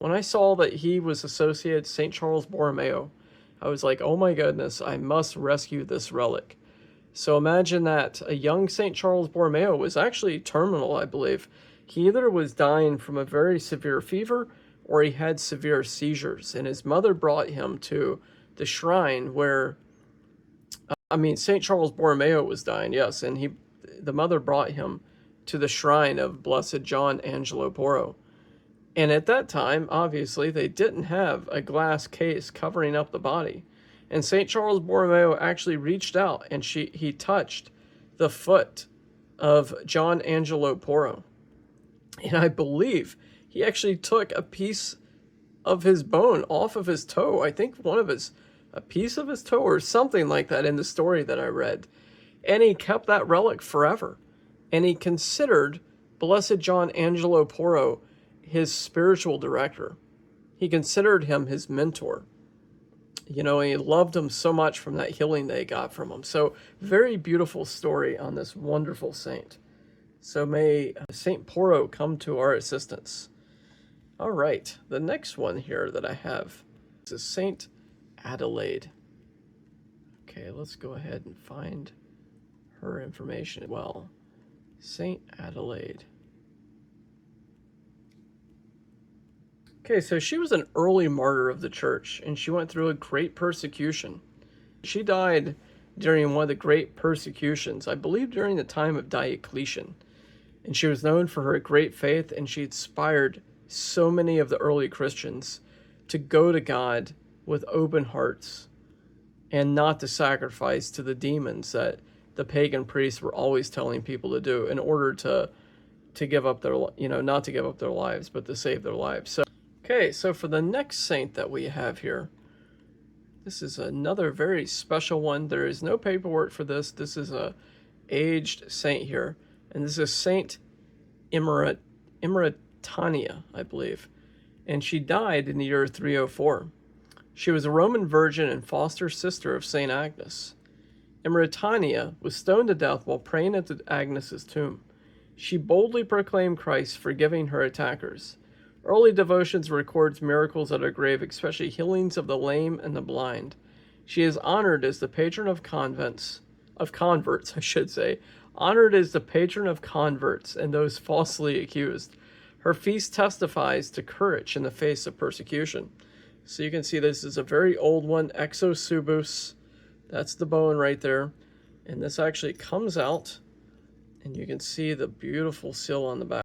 When I saw that he was associated to Saint Charles Borromeo, I was like, oh my goodness, I must rescue this relic. So imagine that a young Saint Charles Borromeo was actually terminal, I believe. He either was dying from a very severe fever or he had severe seizures. And his mother brought him to the shrine where, Saint Charles Borromeo was dying, yes. And the mother brought him to the shrine of Blessed John Angelo Porro. And at that time, obviously, they didn't have a glass case covering up the body. And St. Charles Borromeo actually reached out and he touched the foot of John Angelo Porro. And I believe he actually took a piece of his bone off of his toe. I think a piece of his toe or something like that in the story that I read. And he kept that relic forever. And he considered Blessed John Angelo Porro his spiritual director. He considered him his mentor. You know, he loved him so much from that healing they got from him. So, very beautiful story on this wonderful saint. So may Saint Porro come to our assistance. All right, the next one here that I have is Saint Adelaide. Okay, let's go ahead and find her information. Well, Saint Adelaide. Okay, so she was an early martyr of the church, and she went through a great persecution. She died during one of the great persecutions, I believe during the time of Diocletian. And she was known for her great faith, and she inspired so many of the early Christians to go to God with open hearts and not to sacrifice to the demons that the pagan priests were always telling people to do in order to give up their, not to give up their lives, but to save their lives. So, okay, so for the next saint that we have here, this is another very special one. There is no paperwork for this. This is a aged saint here, and this is Saint Emeritania, I believe, and she died in the year 304. She was a Roman virgin and foster sister of Saint Agnes. Emeritania was stoned to death while praying at Agnes's tomb. She boldly proclaimed Christ, forgiving her attackers. Early devotions records miracles at her grave, especially healings of the lame and the blind. She is honored as the patron of converts, honored as the patron of converts and those falsely accused. Her feast testifies to courage in the face of persecution. So you can see this is a very old one, exosubus. That's the bone right there. And this actually comes out, and you can see the beautiful seal on the back.